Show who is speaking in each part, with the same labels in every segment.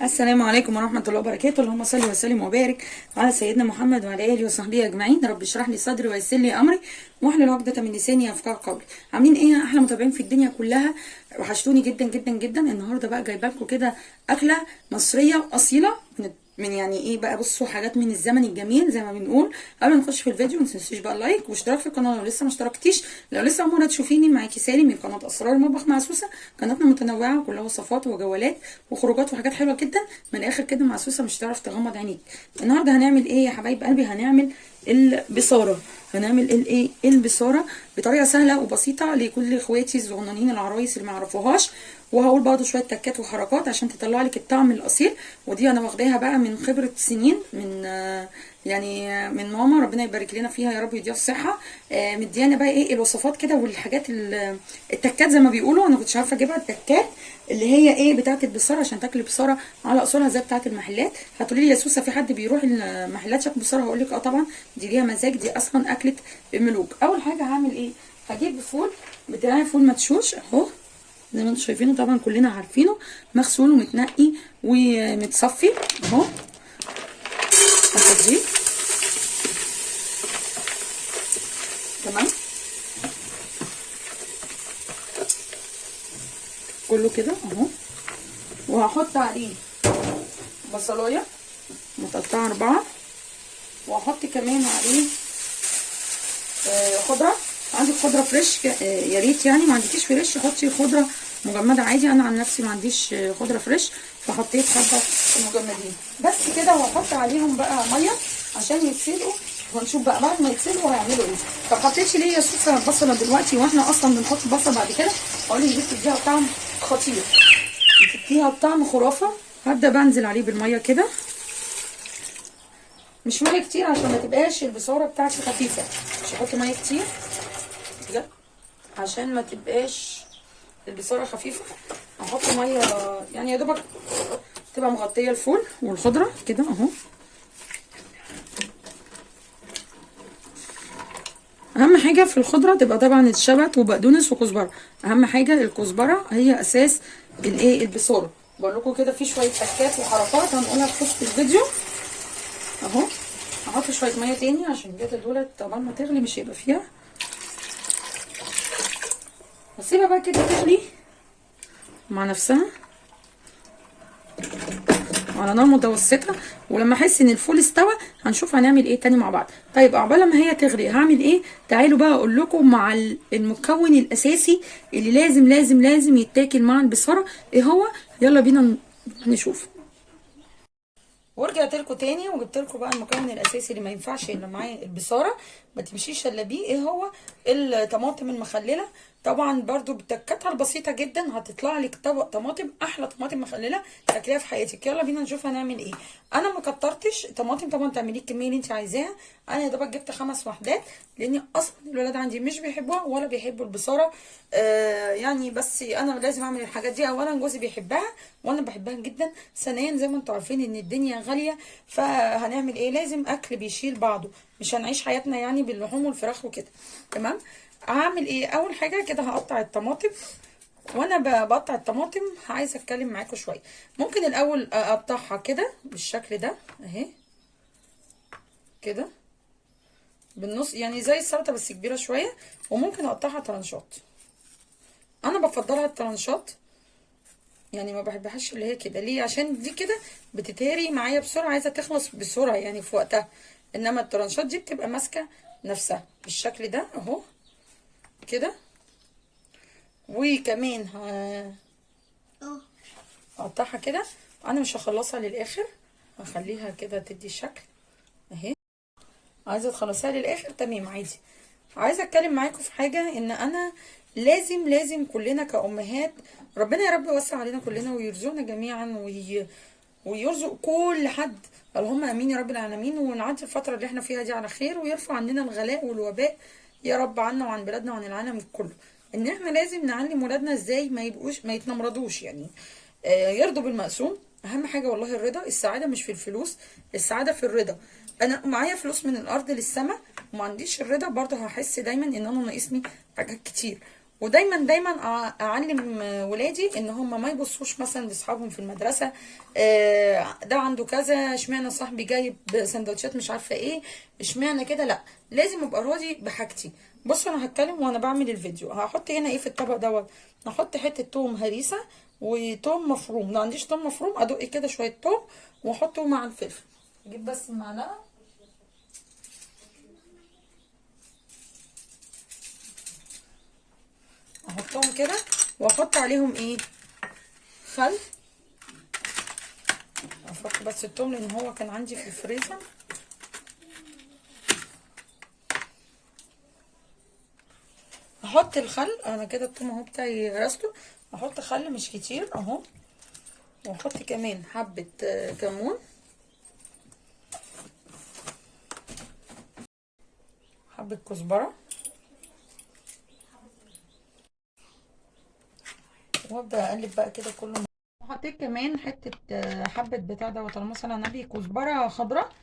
Speaker 1: السلام عليكم ورحمة الله وبركاته. اللهم صل وسلم وبارك على سيدنا محمد وعلى آله وصحبه أجمعين. رب اشرح لي صدري ويسر لي أمري واحلل عقدة من لساني يفقهوا قولي. عاملين إيه يا أحلى متابعين في الدنيا كلها؟ وحشتوني جدا جدا جدا. النهارده بقى جايبه لكم كده أكلة مصرية أصيلة من يعني ايه بقى، بصوا حاجات من الزمن الجميل زي ما بنقول. قبل ما نخش في الفيديو ما تنسوش بقى اللايك واشتراك في القناه لو لسه ما اشتركتيش. لو لسه اول مره تشوفيني، معاكي سالم من قناه اسرار المطبخ مع سوسه. قناتنا متنوعه وكلها وصفات وجولات وخروجات وحاجات حلوه جدا. من الاخر كده مع سوسه مش هتعرف تغمض عينيك. النهارده هنعمل ايه يا حبايب قلبي؟ هنعمل البصاره. هنعمل الايه البصاره بطريقه سهله وبسيطه لكل اخواتي الصغننين العرايس اللي ما يعرفوهاش. وهقول برضه شويه تكات وحركات عشان تطلع لك الطعم الاصيل. ودي انا واخداها بقى من خبره سنين، من ماما، ربنا يبارك لنا فيها يا رب يديها الصحه. مديانا بقى ايه الوصفات كده والحاجات التكات زي ما بيقولوا. انا كنتش عارفه اجيبها التكات اللي هي ايه بتاعه البصاره عشان تاكلي بصاره على اصولها زي بتاعه المحلات. هتقولي لي يا سوسه في حد بيروح المحلات شاف بصاره؟ هقول لك اه طبعا، دي ليها مزاج، دي اصلا اكله الملوك. اول حاجه هعمل ايه؟ هجيب فول بتاعي، فول مدشوش اهو زي ما انتم شايفينه، طبعا كلنا عارفينه، مغسول ومتنقي ومتصفي اهو. هفضيه تمام كله كده اهو. وهحط عليه بصلايه متقطعه 4، وهحط كمان عليه خضره. عندك خضره فريش يا ريت، يعني ما عندكيش فريش حطي خضره مجمده عادي. انا عن نفسي ما عنديش خضره فريش فحطيت حبه مجمدين بس كده. وهحط عليهم بقى ميه عشان يتسلقوا، ونشوف بقى بعد ما يتسلقوا هيعملوا ايه. طب حطيتش ليه يا سوسه البصله دلوقتي واحنا اصلا بنحط البصل بعد كده؟ اقول لك دي بتديها طعم خطير، بتديها طعم خرافه. هبدا بنزل عليه بالميه كده، مش ميه كتير عشان ما تبقاش البصاره بتاعتي خفيفه. مش هحط ميه كتير كده عشان ما تبقاش البصاره خفيفه. هحط ميه يعني يا دوبك تبقى مغطيه الفول والخضره كده اهو. اهم حاجه في الخضره تبقى طبعا الشبت وبقدونس وكزبره. اهم حاجه الكزبره هي اساس الايه البصاره. بقول لكم كده في شويه تكات وحركات هنقولها في وسط الفيديو اهو. هحط شويه ميه تاني عشان كده دولت طبعا ما تغلي مش هيبقى فيها. هسيبها بقى كده تغلي مع نفسها على نار متوسطه. ولما احس ان الفول استوى هنشوف هنعمل ايه تاني مع بعض. طيب عقبال ما هي تغلي هعمل ايه؟ تعالوا بقى اقول لكم مع المكون الاساسي اللي لازم لازم لازم يتاكل مع البصاره ايه هو. يلا بينا نشوف. ورجعت لكم تاني وجبت لكم بقى المكون الاساسي اللي ما ينفعش الا معاه البصاره، ما تمشيش الا بيه. ايه هو؟ الطماطم المخلله. طبعا برضو بتكتها البسيطه جدا هتطلع لك طبق طماطم، احلى طماطم مخلله تاكليها في حياتك. يلا بينا نشوف هنعمل ايه. انا ما كترتش طماطم، طبعا تعملي الكميه اللي انت عايزاها. انا يا دوبك جبت 5 وحدات لان اصلا الولاد عندي مش بيحبوها ولا بيحبوا البصاره. يعني بس انا لازم اعمل الحاجات دي. اولا جوزي بيحبها وانا بحبها جدا، ثانيا زي ما انتم عارفين ان الدنيا غاليه، فهنعمل ايه؟ لازم اكل بيشيل بعضه، مش هنعيش حياتنا يعني باللحوم والفراخ وكده. تمام. هعمل ايه؟ اول حاجه كده هقطع الطماطم. وانا بقطع الطماطم عايزه اتكلم معاكم شويه. ممكن الاول اقطعها كده بالشكل ده اهي كده بالنص، يعني زي السلطه بس كبيره شويه. وممكن اقطعها طرنشات، انا بفضلها الطرنشات، يعني ما بحبهاش اللي هي كده. ليه؟ عشان دي كده بتتهري معايا بسرعه، عايزه تخلص بسرعه يعني في وقتها. انما الطرنشات دي بتبقى ماسكه نفسها بالشكل ده اهو كده. وكمان هقطعها كده. انا مش هخلصها للاخر، هخليها كده تدي الشكل اهي. عايزه تخلصيها للاخر تمام عادي. عايزه اتكلم معاكم في حاجه، ان انا لازم لازم كلنا كأمهات، ربنا يا رب يوسع علينا كلنا ويرزقنا جميعا ويرزق كل حد، اللهم امين يا رب العالمين. ونعدي الفتره اللي احنا فيها دي على خير ويرفع عننا الغلاء والوباء يا رب عنا وعن بلادنا وعن العالم كله. ان احنا لازم نعلم ولادنا ازاي ما يتنمرضوش يعني. يرضوا بالمقسوم. اهم حاجه والله الرضا. السعاده مش في الفلوس، السعاده في الرضا. انا معايا فلوس من الارض للسماء وما عنديش الرضا، برضه هحس دايما ان انا ناقصني حاجات كتير. ودايما دايما اعلم ولادي ان هم ما يبصوش مثلا لاصحابهم في المدرسه، ده عنده كذا، اشمعنى صاحبي جايب سندوتشات مش عارفه ايه، اشمعنى كده. لا، لازم ابقى راضي بحاجتي. بصوا انا هتكلم وانا بعمل الفيديو. هحط هنا ايه في الطبق دوت؟ هحط حته توم هريسه وتوم مفروم. لو عنديش توم مفروم ادق كده شويه توم واحطه مع الفلفل. اجيب بس معلقه احطهم كده، واحط عليهم ايه؟ خل. افك بس التوم لان هو كان عندي في الفريزر. احط الخل. انا كده التوم اهو بتاعي هرسته. احط خل مش كتير اهو، واحط كمان حبه كمون، حبه كزبره، وابدا اقلب بقى كده كله. وحطيت كمان حته حبه بتاع دوت مثلا نبي كزبره خضراء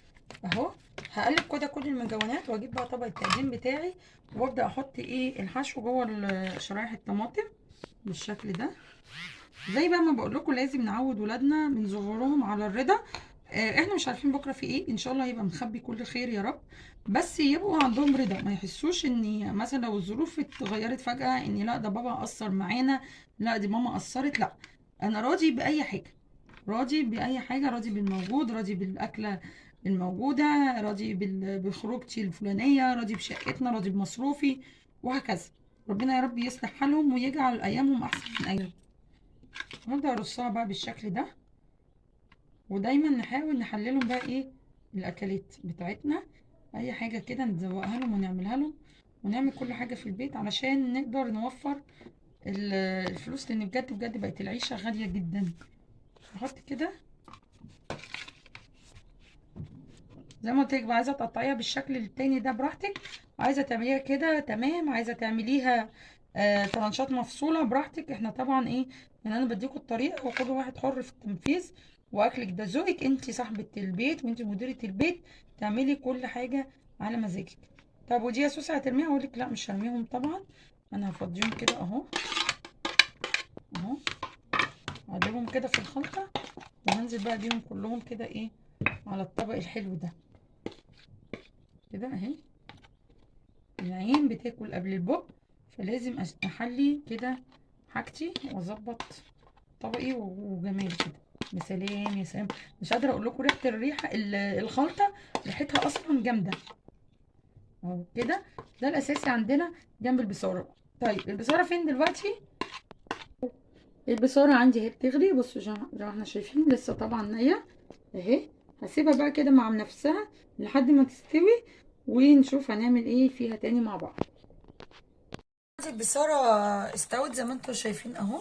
Speaker 1: اهو. هقلب كده كل المكونات واجيب بقى طبق التقديم بتاعي، وابدا احط ايه الحشو جوه شرايح الطماطم بالشكل ده. زي بقى ما بقول لكم لازم نعود ولادنا من صغرهم على الرضا. احنا مش عارفين بكره في ايه، ان شاء الله يبقى مخبي كل خير يا رب، بس يبقوا عندهم رضا، ما يحسوش ان مثلا لو الظروف اتغيرت فجأة ان لا ده بابا قصر معانا، لا دي ماما قصرت. لا، انا راضي باي حاجه، راضي باي حاجه، راضي بالموجود، راضي بالاكله الموجوده، راضي بخروجتي الفلانيه، راضي بشقتنا، راضي بمصروفي، وهكذا. ربنا يا رب يصلح حالهم ويجعل ايامهم احسن من ايام. هبدأ ارصها بقى بالشكل ده، ودايما نحاول نحللهم بقى ايه الاكلات بتاعتنا، اي حاجه كده نزوقها لهم ونعملها لهم، ونعمل كل حاجه في البيت علشان نقدر نوفر الفلوس، لان بجد بجد بقت العيشه غاليه جدا. احط كده زي ما قلت لك بقى، عايزه تقطعيها بالشكل التاني ده براحتك، عايزه تعمليها كده تمام، عايزه تعمليها ترانشات مفصوله براحتك. احنا طبعا ايه يعني، انا بديكوا الطريقه وكل واحد حر في التنفيذ، واكلك ده ذوقك، انت صاحبه البيت وانت مديره البيت، تعملي كل حاجه على مزاجك. طب ودي يا سوسه هترميها؟ اقول لك لا مش هرميهم طبعا، انا هفضيهم كده اهو اهو، هقلبهم كده في الخلطه، وهنزل بقى بيهم كلهم كده ايه على الطبق الحلو ده كده اهي. العين بتاكل قبل البق، فلازم احلي كده حاجتي واظبط طبقي وجمالي كده. يا سلام يا سلام، مش قادره اقول لكم ريحه الخلطه ريحتها اصلا جامده اهو كده. ده الاساسي عندنا جنب البصاره. طيب البصاره فين دلوقتي؟ البصاره عندي اهي بتغلي. بصوا زي ما احنا شايفين لسه طبعا نيه اهي. هسيبها بقى كده مع نفسها لحد ما تستوي، ونشوف هنعمل ايه فيها تاني مع بعض. البصارة استوت زي ما انتم شايفين اهو.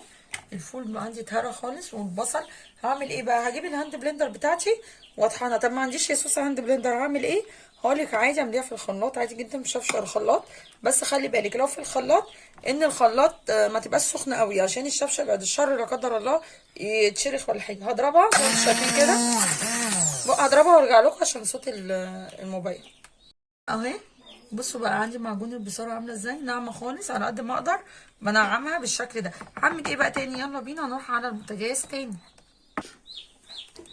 Speaker 1: الفول عندي اتهرى خالص والبصل. هعمل ايه بقى؟ هجيب الهاند بلندر بتاعتي واطحنها. طب ما عنديش يا سوسه هاند بلندر، هعمل ايه؟ هقولك عادي اعمليها في الخلاط عادي جدا، مش هفشل الخلاط. بس خلي بالك لو في الخلاط ان الخلاط ما تبقاش سخنه قوي، عشان الشبشب بعد الشر لا قدر الله يتشرخ ولا حاجه. هضربها زي ما انتم شايفين كده، هضربها وارجع لكم عشان صوت الموبايل اهي. بصوا بقى عندي معجون البصاره عامله ازاي، ناعمه خالص على قد ما اقدر بنعمها بالشكل ده. هعمل ايه بقى تاني؟ يلا بينا نروح على البوتاجاز تاني.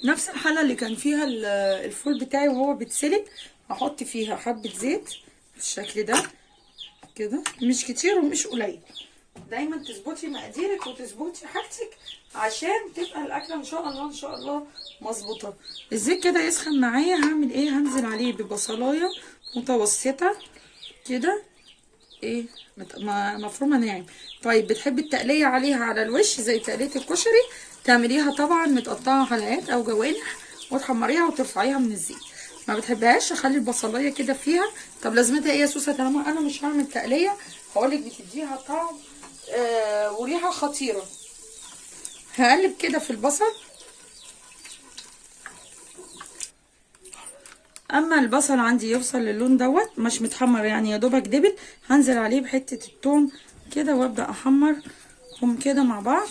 Speaker 1: نفس الحله اللي كان فيها الفول بتاعي وهو بيتسلق، هحط فيها حبه زيت بالشكل ده كده، مش كتير ومش قليل. دايما تظبطي مقاديرك وتظبطي حاجتك عشان تبقى الاكله ان شاء الله ان شاء الله مظبوطه. الزيت كده يسخن معايا، هعمل ايه؟ هنزل عليه ببصلايه متوسطه كده ايه مفرومه ناعم. طيب بتحبي التقليه عليها على الوش زي تقليه الكشري، تعمليها طبعا متقطعه حلقات او جوانح وتحمريها وترفعيها من الزيت. ما بتحبهاش اخلي البصلايه كده فيها. طب لازمتها ايه يا سوسه طالما انا مش هعمل تقليه؟ هقولك بتديها طعم وريحه خطيره. هقلب كده في البصل. اما البصل عندي يوصل للون دوت مش متحمر يعني يا دوبك دبل، هنزل عليه بحته الثوم كده وابدا احمرهم كده مع بعض.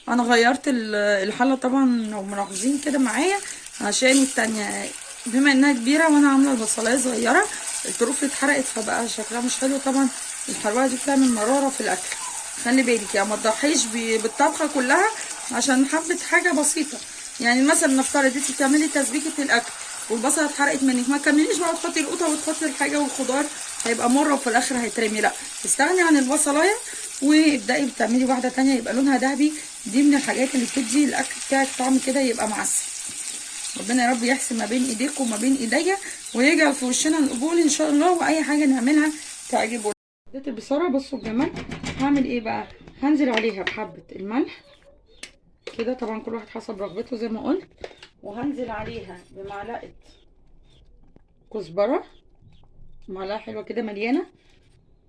Speaker 1: انا غيرت الحله طبعا لو ملاحظين كده معايا، عشان التانية بما انها كبيره وانا عامله البصلايه صغيره الطروف اتحرقت فبقى شكلها مش حلو. طبعا الحروقه دي بتعمل مراره في الاكل، خلي بالك يعني ما تضحيش بالطبخه كلها عشان حبه حاجه بسيطه. يعني مثلا نفترض انت بتعملي تسبيكه الاكل والبصله اتحرقت منك، ما تكمليش بقى تحطي القوطه وتحطي الحاجه والخضار، هيبقى مره وفي الاخر هيترمي. لا، استغني عن البصلايه وابدأي بتعملي واحده تانية يبقى لونها ذهبي. دي من الحاجات اللي بتدي الاكل بتاعك طعم كده، يبقى معسل. ربنا يا رب يحسن ما بين ايديكم وما بين ايديا، ويجعل في وشنا القبول ان شاء الله، واي حاجه نعملها تعجبه. اديت البصاره، بصوا الجمال. هعمل ايه بقى؟ هنزل عليها بحبه الملح كده، طبعا كل واحد حسب رغبته زي ما قلت. وهنزل عليها بمعلقه كزبره، معلقه حلوه كده مليانه.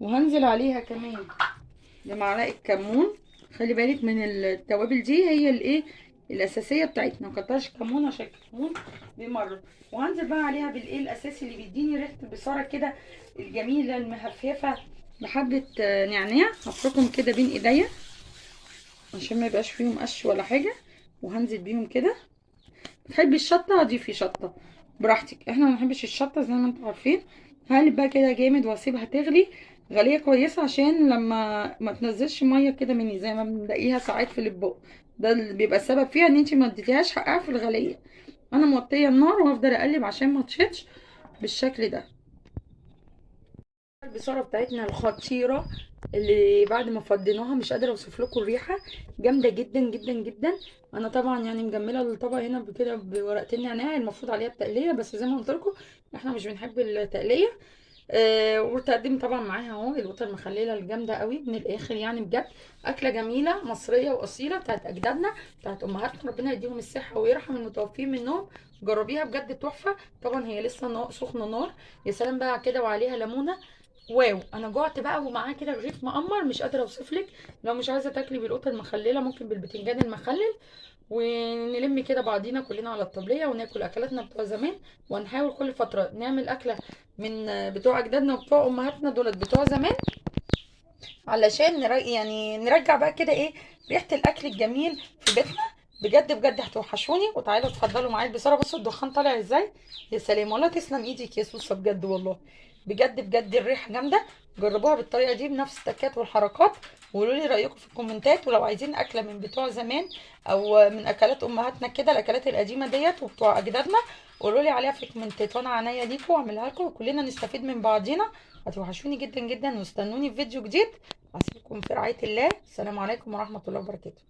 Speaker 1: وهنزل عليها كمان بمعلقه كمون. خلي بالك من التوابل دي، هي الايه الاساسيه بتاعتنا، مكترش كمون عشان الكمون بيمرر. وهنزل بقى عليها بالايه الاساسي اللي بيديني ريحه البصاره كده الجميله المهففه، بحبه نعناع. هفركهم كده بين ايديا عشان ما يبقاش فيهم قش ولا حاجه، وهنزل بيهم كده. بتحبي الشطه ضيفي شطه براحتك، احنا ما بنحبش الشطه زي ما انتم عارفين. هقلب بقى كده جامد واسيبها تغلي غليه كويسه، عشان لما ما تنزلش ميه كده مني زي ما بنلاقيها ساعات في الاطباق. ده اللي بيبقى السبب فيها ان انت ما اديتيهاش حقها في الغليه. انا موطيه النار وهفضل اقلب عشان ما تشيطش بالشكل ده. البصاره بتاعتنا الخطيره اللي بعد ما فضيناها مش قادره اوصف لكم الريحه، جامده جدا جدا جدا. انا طبعا يعني مجمله الطبق هنا بكده بورقتين نعناع، المفروض عليها التقليه بس زي ما قلت لكم احنا مش بنحب التقليه. وتقدم طبعا معاها اهو القوطه المخلله الجامده قوي من الاخر، يعني بجد اكله جميله مصريه واصيله بتاعت اجدادنا بتاعت امهاتنا، ربنا يديهم الصحه ويرحم المتوفين منهم. جربيها بجد تحفه. طبعا هي لسه سخنه نار، يا سلام بقى كده وعليها ليمونه. واو، انا جوعت بقى ومعاه كده رغيف مقمر مش قادره اوصف لك. لو مش عايزه تاكلي بالقوطه المخلله ممكن بالبتنجان المخلل، ونلم كده بعضينا كلنا على الطبليه وناكل اكلاتنا بتوع زمان. ونحاول كل فتره نعمل اكله من بتوع اجدادنا وبتوع امهاتنا دولت بتوع زمان، علشان يعني نرجع بقى كده ايه ريحه الاكل الجميل في بيتنا. بجد بجد هتوحشوني. وتعالوا اتفضلوا معايا البصاره، بصوا الدخان طالع ازاي. يا سلام، والله تسلم ايدك يا سوسه بجد والله. بجد بجد الريحه جامده. جربوها بالطريقه دي بنفس التكات والحركات، وقولوا لي رايكم في الكومنتات. ولو عايزين اكله من بتوع زمان او من اكلات امهاتنا كده الاكلات القديمه ديت وبتوع اجدادنا، قولوا لي عليها في الكومنتات وانا عينيا ليكم واعملها لكم وكلنا نستفيد من بعضينا. هتوحشوني جدا جدا، واستنوني في فيديو جديد. اسيبكم في رعايه الله. السلام عليكم ورحمه الله وبركاته.